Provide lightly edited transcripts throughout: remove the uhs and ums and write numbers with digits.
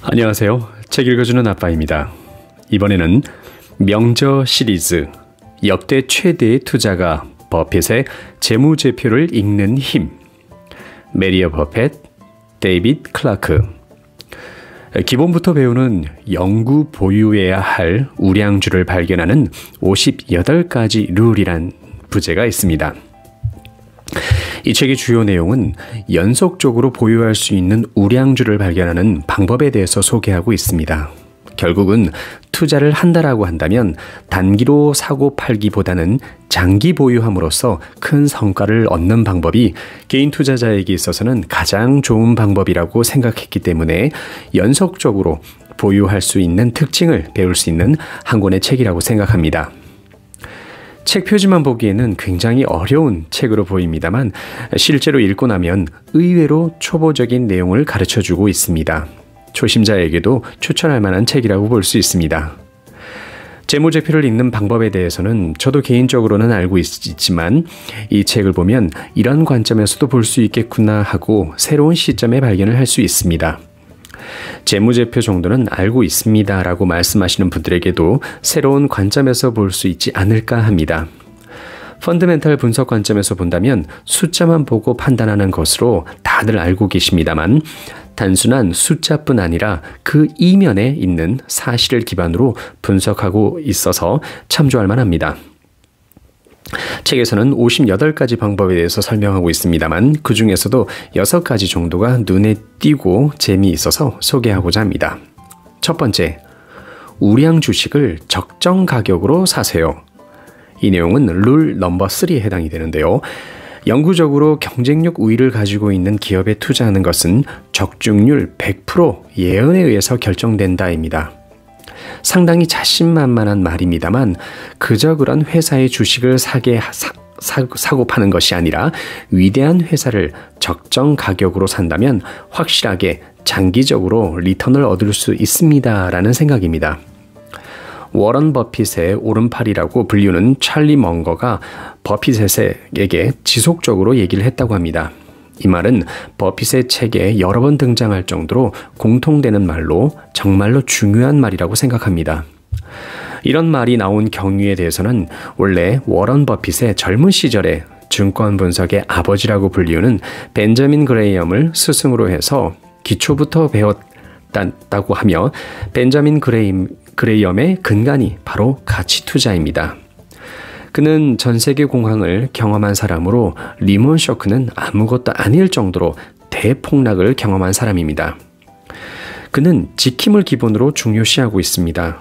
안녕하세요. 책 읽어주는 아빠입니다. 이번에는 명저 시리즈 역대 최대의 투자가 버핏의 재무제표를 읽는 힘, 메리어 버핏, 데이빗 클라크. 기본부터 배우는 영구 보유해야 할 우량주를 발견하는 58가지 룰이란 부제가 있습니다. 이 책의 주요 내용은 연속적으로 보유할 수 있는 우량주를 발견하는 방법에 대해서 소개하고 있습니다. 결국은 투자를 한다라고 한다면 단기로 사고 팔기보다는 장기 보유함으로써 큰 성과를 얻는 방법이 개인 투자자에게 있어서는 가장 좋은 방법이라고 생각했기 때문에 연속적으로 보유할 수 있는 특징을 배울 수 있는 한 권의 책이라고 생각합니다. 책 표지만 보기에는 굉장히 어려운 책으로 보입니다만 실제로 읽고 나면 의외로 초보적인 내용을 가르쳐주고 있습니다. 초심자에게도 추천할 만한 책이라고 볼 수 있습니다. 재무제표를 읽는 방법에 대해서는 저도 개인적으로는 알고 있지만 이 책을 보면 이런 관점에서도 볼 수 있겠구나 하고 새로운 시점에 발견을 할 수 있습니다. 재무제표 정도는 알고 있습니다 라고 말씀하시는 분들에게도 새로운 관점에서 볼 수 있지 않을까 합니다. 펀더멘탈 분석 관점에서 본다면 숫자만 보고 판단하는 것으로 다들 알고 계십니다만 단순한 숫자뿐 아니라 그 이면에 있는 사실을 기반으로 분석하고 있어서 참조할 만합니다. 책에서는 58가지 방법에 대해서 설명하고 있습니다만 그 중에서도 6가지 정도가 눈에 띄고 재미있어서 소개하고자 합니다. 첫 번째, 우량 주식을 적정 가격으로 사세요. 이 내용은 룰 넘버 3에 해당이 되는데요. 영구적으로 경쟁력 우위를 가지고 있는 기업에 투자하는 것은 적중률 100% 예언에 의해서 결정된다입니다. 상당히 자신만만한 말입니다만 그저 그런 회사의 주식을 사고 파는 것이 아니라 위대한 회사를 적정 가격으로 산다면 확실하게 장기적으로 리턴을 얻을 수 있습니다라는 생각입니다. 워런 버핏의 오른팔이라고 불리우는 찰리 멍거가 버핏에게 지속적으로 얘기를 했다고 합니다. 이 말은 버핏의 책에 여러 번 등장할 정도로 공통되는 말로 정말로 중요한 말이라고 생각합니다. 이런 말이 나온 경위에 대해서는 원래 워런 버핏의 젊은 시절에 증권 분석의 아버지라고 불리우는 벤저민 그레이엄을 스승으로 해서 기초부터 배웠다고 하며 벤저민 그레이엄의 근간이 바로 가치 투자입니다. 그는 전 세계 공황을 경험한 사람으로 리먼 쇼크는 아무것도 아닐 정도로 대폭락을 경험한 사람입니다. 그는 지킴을 기본으로 중요시하고 있습니다.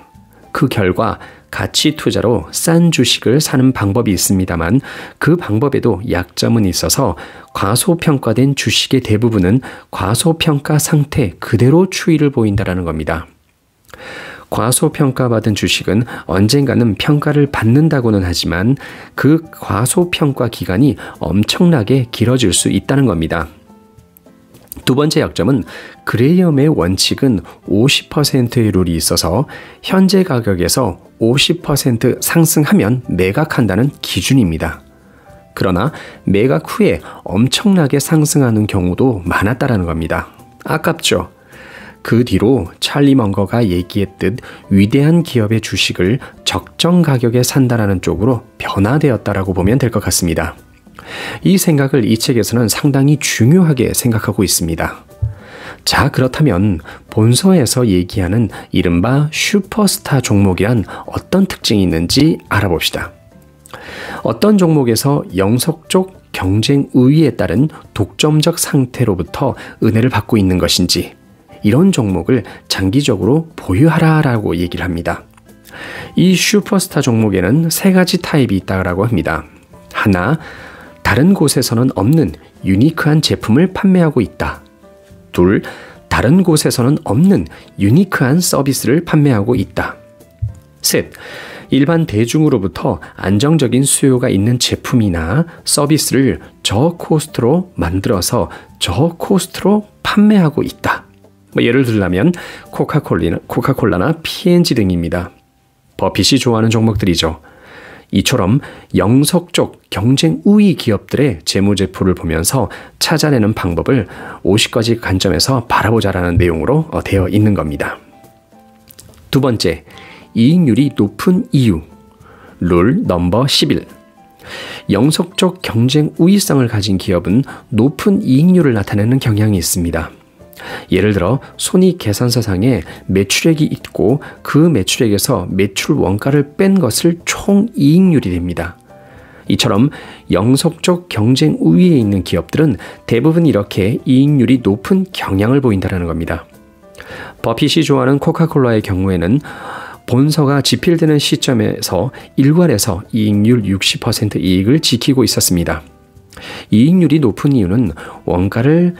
그 결과 가치 투자로 싼 주식을 사는 방법이 있습니다만 그 방법에도 약점은 있어서 과소평가된 주식의 대부분은 과소평가 상태 그대로 추이를 보인다는 겁니다. 과소평가받은 주식은 언젠가는 평가를 받는다고는 하지만 그 과소평가 기간이 엄청나게 길어질 수 있다는 겁니다. 두 번째 약점은 그레이엄의 원칙은 50%의 룰이 있어서 현재 가격에서 50% 상승하면 매각한다는 기준입니다. 그러나 매각 후에 엄청나게 상승하는 경우도 많았다는 겁니다. 아깝죠? 그 뒤로 찰리 멍거가 얘기했듯 위대한 기업의 주식을 적정 가격에 산다라는 쪽으로 변화되었다라고 보면 될 것 같습니다. 이 생각을 이 책에서는 상당히 중요하게 생각하고 있습니다. 자, 그렇다면 본서에서 얘기하는 이른바 슈퍼스타 종목이란 어떤 특징이 있는지 알아봅시다. 어떤 종목에서 영속적 경쟁 우위에 따른 독점적 상태로부터 은혜를 받고 있는 것인지 이런 종목을 장기적으로 보유하라라고 얘기를 합니다. 이 슈퍼스타 종목에는 3가지 타입이 있다고 합니다. 하나, 다른 곳에서는 없는 유니크한 제품을 판매하고 있다. 둘, 다른 곳에서는 없는 유니크한 서비스를 판매하고 있다. 셋, 일반 대중으로부터 안정적인 수요가 있는 제품이나 서비스를 저코스트로 만들어서 저코스트로 판매하고 있다. 예를 들자면 코카콜라나 P&G 등입니다. 버핏이 좋아하는 종목들이죠. 이처럼 영속적 경쟁 우위 기업들의 재무제표를 보면서 찾아내는 방법을 50가지 관점에서 바라보자라는 내용으로 되어 있는 겁니다. 두 번째, 이익률이 높은 이유. 룰 넘버 11. 영속적 경쟁 우위성을 가진 기업은 높은 이익률을 나타내는 경향이 있습니다. 예를 들어 손익계산서상에 매출액이 있고 그 매출액에서 매출 원가를 뺀 것을 총이익률이 됩니다. 이처럼 영속적 경쟁 우위에 있는 기업들은 대부분 이렇게 이익률이 높은 경향을 보인다는 겁니다. 버핏이 좋아하는 코카콜라의 경우에는 본사가 집필되는 시점에서 일괄해서 이익률 60% 이익을 지키고 있었습니다. 이익률이 높은 이유는 원가를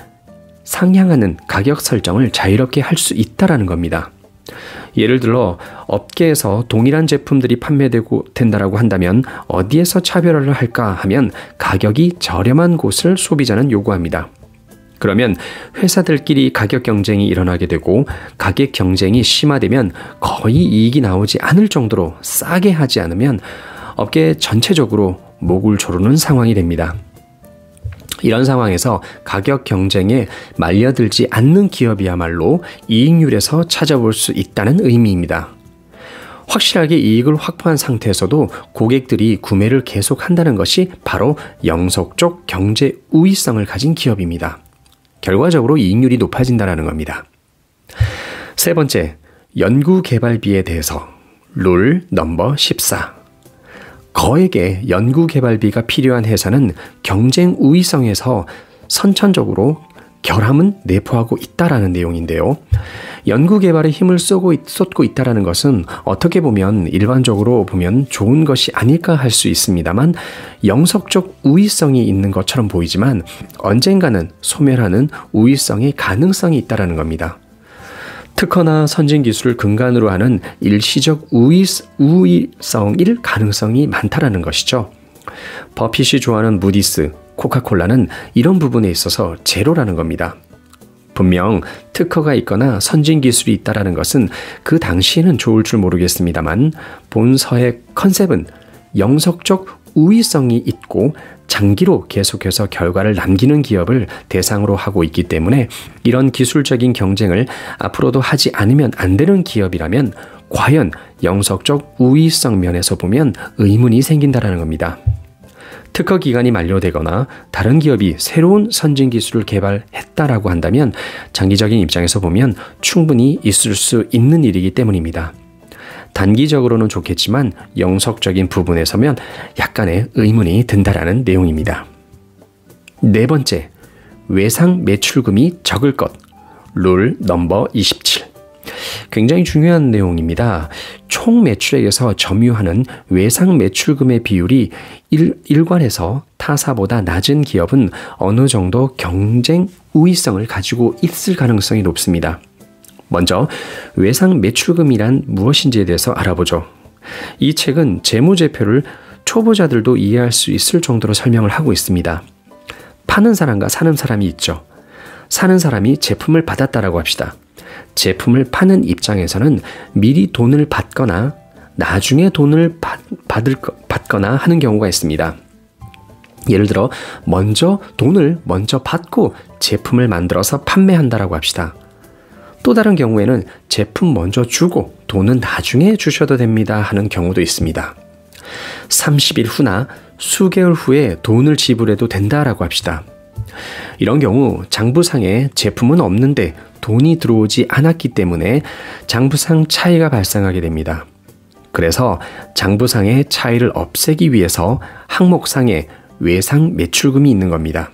상향하는 가격 설정을 자유롭게 할 수 있다는 겁니다. 예를 들어 업계에서 동일한 제품들이 판매되고 된다고 한다면 어디에서 차별화를 할까 하면 가격이 저렴한 곳을 소비자는 요구합니다. 그러면 회사들끼리 가격 경쟁이 일어나게 되고 가격 경쟁이 심화되면 거의 이익이 나오지 않을 정도로 싸게 하지 않으면 업계 전체적으로 목을 조르는 상황이 됩니다. 이런 상황에서 가격 경쟁에 말려들지 않는 기업이야말로 이익률에서 찾아볼 수 있다는 의미입니다. 확실하게 이익을 확보한 상태에서도 고객들이 구매를 계속한다는 것이 바로 영속적 경제 우위성을 가진 기업입니다. 결과적으로 이익률이 높아진다는 겁니다. 세 번째, 연구개발비에 대해서. 룰 넘버 14. 거액의 연구개발비가 필요한 회사는 경쟁 우위성에서 선천적으로 결함은 내포하고 있다라는 내용인데요. 연구개발에 힘을 쏟고 있다라는 것은 어떻게 보면 일반적으로 보면 좋은 것이 아닐까 할 수 있습니다만 영속적 우위성이 있는 것처럼 보이지만 언젠가는 소멸하는 우위성의 가능성이 있다라는 겁니다. 특허나 선진 기술을 근간으로 하는 일시적 우위성일 가능성이 많다라는 것이죠. 버핏이 좋아하는 무디스, 코카콜라는 이런 부분에 있어서 제로라는 겁니다. 분명 특허가 있거나 선진 기술이 있다라는 것은 그 당시에는 좋을 줄 모르겠습니다만 본서의 컨셉은 영속적 우위성이 있고 장기로 계속해서 결과를 남기는 기업을 대상으로 하고 있기 때문에 이런 기술적인 경쟁을 앞으로도 하지 않으면 안 되는 기업이라면 과연 영속적 우위성 면에서 보면 의문이 생긴다는 겁니다. 특허 기간이 만료되거나 다른 기업이 새로운 선진 기술을 개발했다라고 한다면 장기적인 입장에서 보면 충분히 있을 수 있는 일이기 때문입니다. 단기적으로는 좋겠지만 영속적인 부분에서면 약간의 의문이 든다라는 내용입니다. 네 번째, 외상 매출금이 적을 것. 룰 넘버 27. 굉장히 중요한 내용입니다. 총 매출액에서 점유하는 외상 매출금의 비율이 일관해서 타사보다 낮은 기업은 어느 정도 경쟁 우위성을 가지고 있을 가능성이 높습니다. 먼저 외상 매출금이란 무엇인지에 대해서 알아보죠. 이 책은 재무제표를 초보자들도 이해할 수 있을 정도로 설명을 하고 있습니다. 파는 사람과 사는 사람이 있죠. 사는 사람이 제품을 받았다라고 합시다. 제품을 파는 입장에서는 미리 돈을 받거나 나중에 돈을 받거나 하는 경우가 있습니다. 예를 들어 돈을 먼저 받고 제품을 만들어서 판매한다라고 합시다. 또 다른 경우에는 제품 먼저 주고 돈은 나중에 주셔도 됩니다 하는 경우도 있습니다. 30일 후나 수개월 후에 돈을 지불해도 된다라고 합시다. 이런 경우 장부상에 제품은 없는데 돈이 들어오지 않았기 때문에 장부상 차이가 발생하게 됩니다. 그래서 장부상의 차이를 없애기 위해서 항목상에 외상 매출금이 있는 겁니다.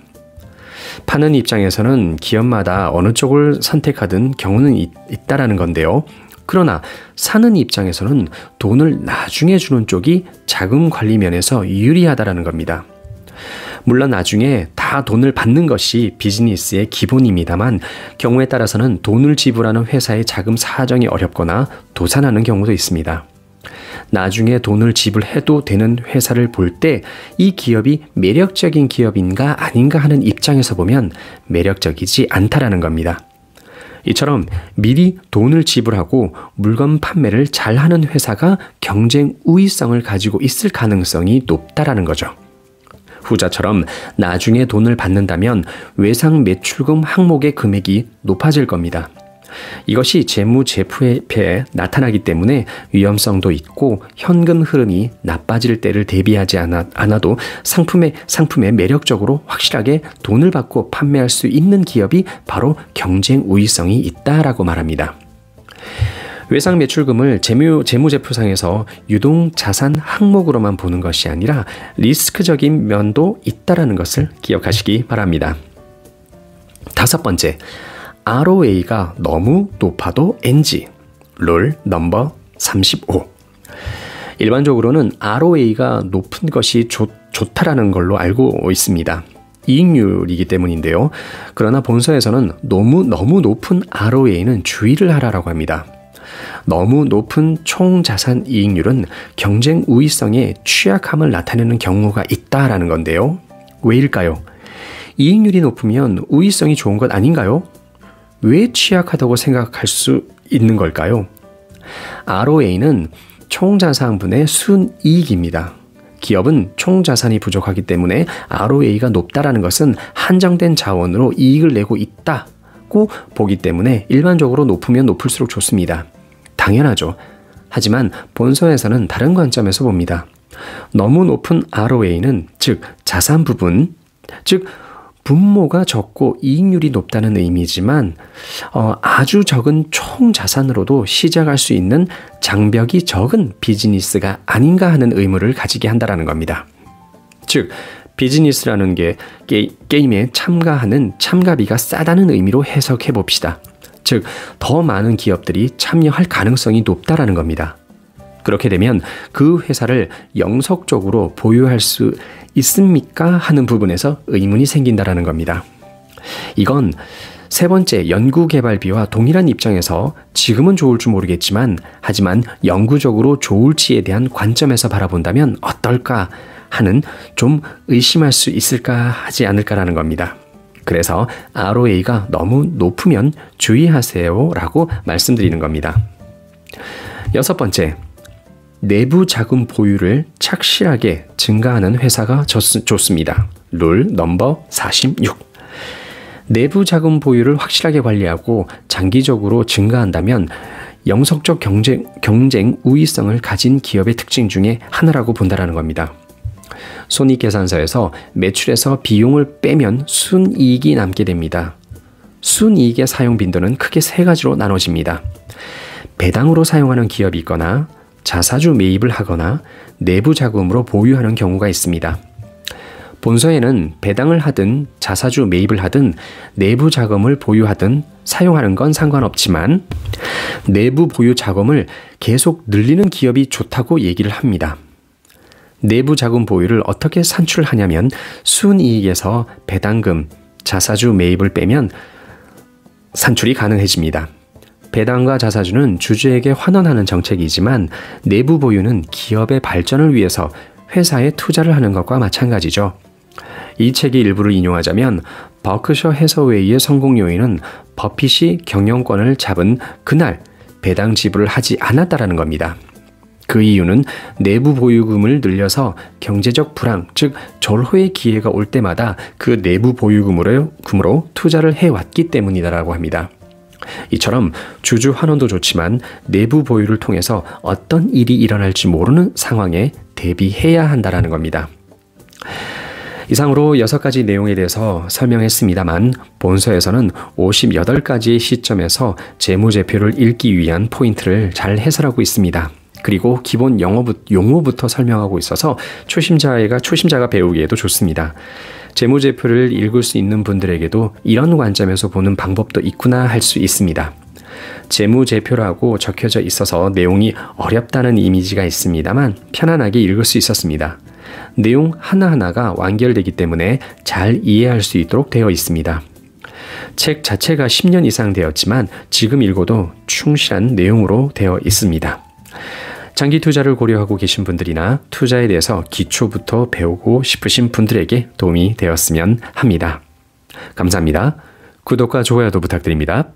파는 입장에서는 기업마다 어느 쪽을 선택하든 경우는 있다라는 건데요. 그러나 사는 입장에서는 돈을 나중에 주는 쪽이 자금 관리 면에서 유리하다라는 겁니다. 물론 나중에 다 돈을 받는 것이 비즈니스의 기본입니다만 경우에 따라서는 돈을 지불하는 회사의 자금 사정이 어렵거나 도산하는 경우도 있습니다. 나중에 돈을 지불해도 되는 회사를 볼 때 이 기업이 매력적인 기업인가 아닌가 하는 입장에서 보면 매력적이지 않다라는 겁니다. 이처럼 미리 돈을 지불하고 물건 판매를 잘하는 회사가 경쟁 우위성을 가지고 있을 가능성이 높다라는 거죠. 후자처럼 나중에 돈을 받는다면 외상 매출금 항목의 금액이 높아질 겁니다. 이것이 재무제표에 나타나기 때문에 위험성도 있고 현금 흐름이 나빠질 때를 대비하지 않아도 상품에 매력적으로 확실하게 돈을 받고 판매할 수 있는 기업이 바로 경쟁 우위성이 있다라고 말합니다. 외상 매출금을 재무제표상에서 유동자산 항목으로만 보는 것이 아니라 리스크적인 면도 있다라는 것을 기억하시기 바랍니다. 5번째, ROA가 너무 높아도 NG. 룰 넘버 35. 일반적으로는 ROA가 높은 것이 좋다라는 걸로 알고 있습니다. 이익률이기 때문인데요. 그러나 본서에서는 너무 높은 ROA는 주의를 하라고 합니다. 너무 높은 총자산 이익률은 경쟁 우위성의 취약함을 나타내는 경우가 있다라는 건데요. 왜일까요? 이익률이 높으면 우위성이 좋은 것 아닌가요? 왜 취약하다고 생각할 수 있는 걸까요? ROA는 총자산분의 순이익입니다. 기업은 총자산이 부족하기 때문에 ROA가 높다라는 것은 한정된 자원으로 이익을 내고 있다고 보기 때문에 일반적으로 높으면 높을수록 좋습니다. 당연하죠. 하지만 본서에서는 다른 관점에서 봅니다. 너무 높은 ROA는 즉 자산 부분, 즉 분모가 적고 이익률이 높다는 의미지만 아주 적은 총자산으로도 시작할 수 있는 장벽이 적은 비즈니스가 아닌가 하는 의무를 가지게 한다는 겁니다. 즉 비즈니스라는 게 게임에 참가하는 참가비가 싸다는 의미로 해석해 봅시다. 즉 더 많은 기업들이 참여할 가능성이 높다라는 겁니다. 그렇게 되면 그 회사를 영속적으로 보유할 수 있습니까? 하는 부분에서 의문이 생긴다라는 겁니다. 이건 세 번째 연구개발비와 동일한 입장에서 지금은 좋을지 모르겠지만 하지만 영구적으로 좋을지에 대한 관점에서 바라본다면 어떨까 하는 좀 의심할 수 있을까 하지 않을까라는 겁니다. 그래서 ROA가 너무 높으면 주의하세요 라고 말씀드리는 겁니다. 6번째, 내부 자금 보유를 착실하게 증가하는 회사가 좋습니다. 룰 넘버 46. 내부 자금 보유를 확실하게 관리하고 장기적으로 증가한다면 영속적 경쟁 우위성을 가진 기업의 특징 중에 하나라고 본다라는 겁니다. 손익계산서에서 매출에서 비용을 빼면 순이익이 남게 됩니다. 순이익의 사용 빈도는 크게 세 가지로 나눠집니다. 배당으로 사용하는 기업이 있거나 자사주 매입을 하거나 내부 자금으로 보유하는 경우가 있습니다. 본서에는 배당을 하든 자사주 매입을 하든 내부 자금을 보유하든 사용하는 건 상관없지만 내부 보유 자금을 계속 늘리는 기업이 좋다고 얘기를 합니다. 내부 자금 보유를 어떻게 산출하냐면 순이익에서 배당금, 자사주 매입을 빼면 산출이 가능해집니다. 배당과 자사주는 주주에게 환원하는 정책이지만 내부 보유는 기업의 발전을 위해서 회사에 투자를 하는 것과 마찬가지죠. 이 책의 일부를 인용하자면 버크셔 해서웨이의 성공 요인은 버핏이 경영권을 잡은 그날 배당 지불을 하지 않았다라는 겁니다. 그 이유는 내부 보유금을 늘려서 경제적 불황, 즉 절호의 기회가 올 때마다 그 내부 보유금으로 투자를 해왔기 때문이다라고 합니다. 이처럼 주주 환원도 좋지만 내부 보유를 통해서 어떤 일이 일어날지 모르는 상황에 대비해야 한다는 겁니다. 이상으로 6가지 내용에 대해서 설명했습니다만 본서에서는 58가지의 시점에서 재무제표를 읽기 위한 포인트를 잘 해설하고 있습니다. 그리고 기본 용어부터 설명하고 있어서 초심자가 배우기에도 좋습니다. 재무제표를 읽을 수 있는 분들에게도 이런 관점에서 보는 방법도 있구나 할 수 있습니다. 재무제표라고 적혀져 있어서 내용이 어렵다는 이미지가 있습니다만 편안하게 읽을 수 있었습니다. 내용 하나하나가 완결되기 때문에 잘 이해할 수 있도록 되어 있습니다. 책 자체가 10년 이상 되었지만 지금 읽어도 충실한 내용으로 되어 있습니다. 장기 투자를 고려하고 계신 분들이나 투자에 대해서 기초부터 배우고 싶으신 분들에게 도움이 되었으면 합니다. 감사합니다. 구독과 좋아요도 부탁드립니다.